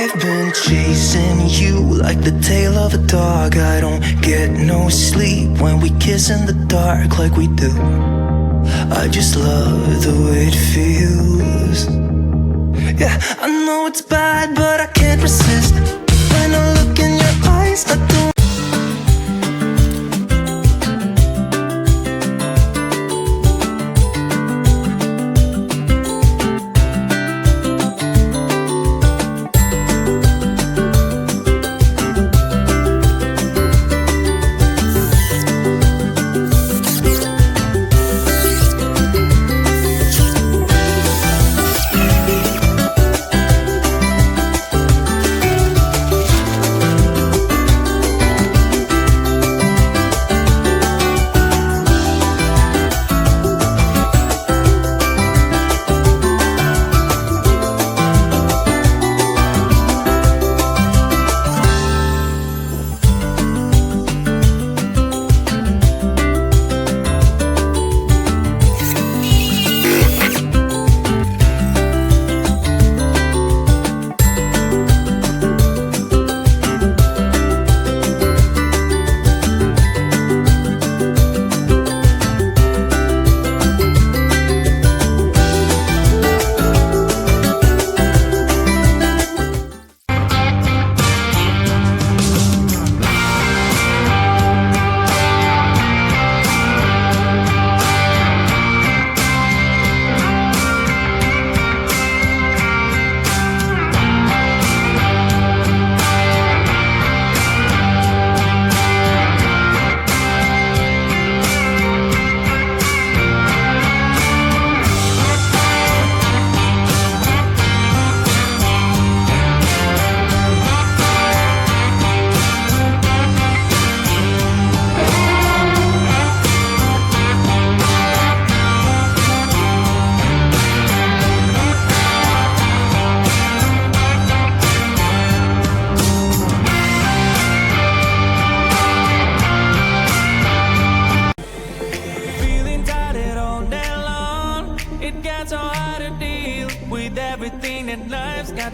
I've been chasing you like the tail of a dog. I don't get no sleep when we kiss in the dark like we do. I just love the way it feels. Yeah, I know it's bad, but I can't resist. When I look in your eyes, I don't.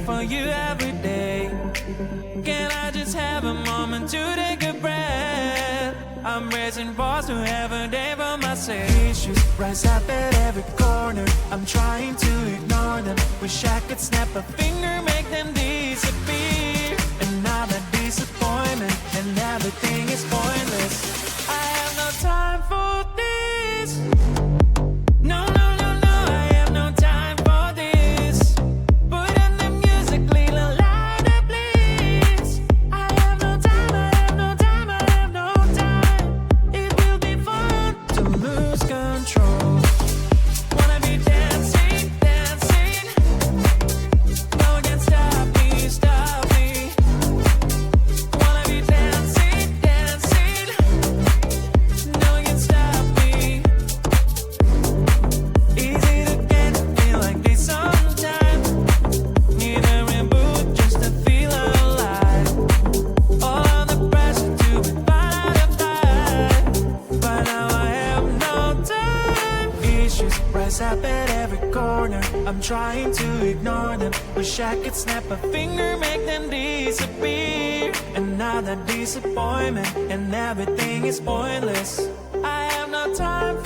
For you every day. Can I just have a moment to take a breath? I'm raising balls to have a day for myself. Issues rise up at every corner. I'm trying to ignore them. Wish I could snap a finger, make them disappear. And now that disappointment and everything is pointless. I have no time for this. No, no, no, no, I have no time for this. Put on the music, little louder, please. I have no time, I have no time, I have no time. It will be fun to lose control. Wanna be dancing, dancing. No one can stop me, stop me. Wanna be dancing, dancing. No one can stop me. Easy to get to feel like this sometimes. Need a reboot just to feel alive. All of the pressure to be part of that. But now I have no time. Issues rise up at every corner. I'm trying to ignore them. Wish I could snap a finger, make them disappear. And now that disappointment and everything is pointless. I have no time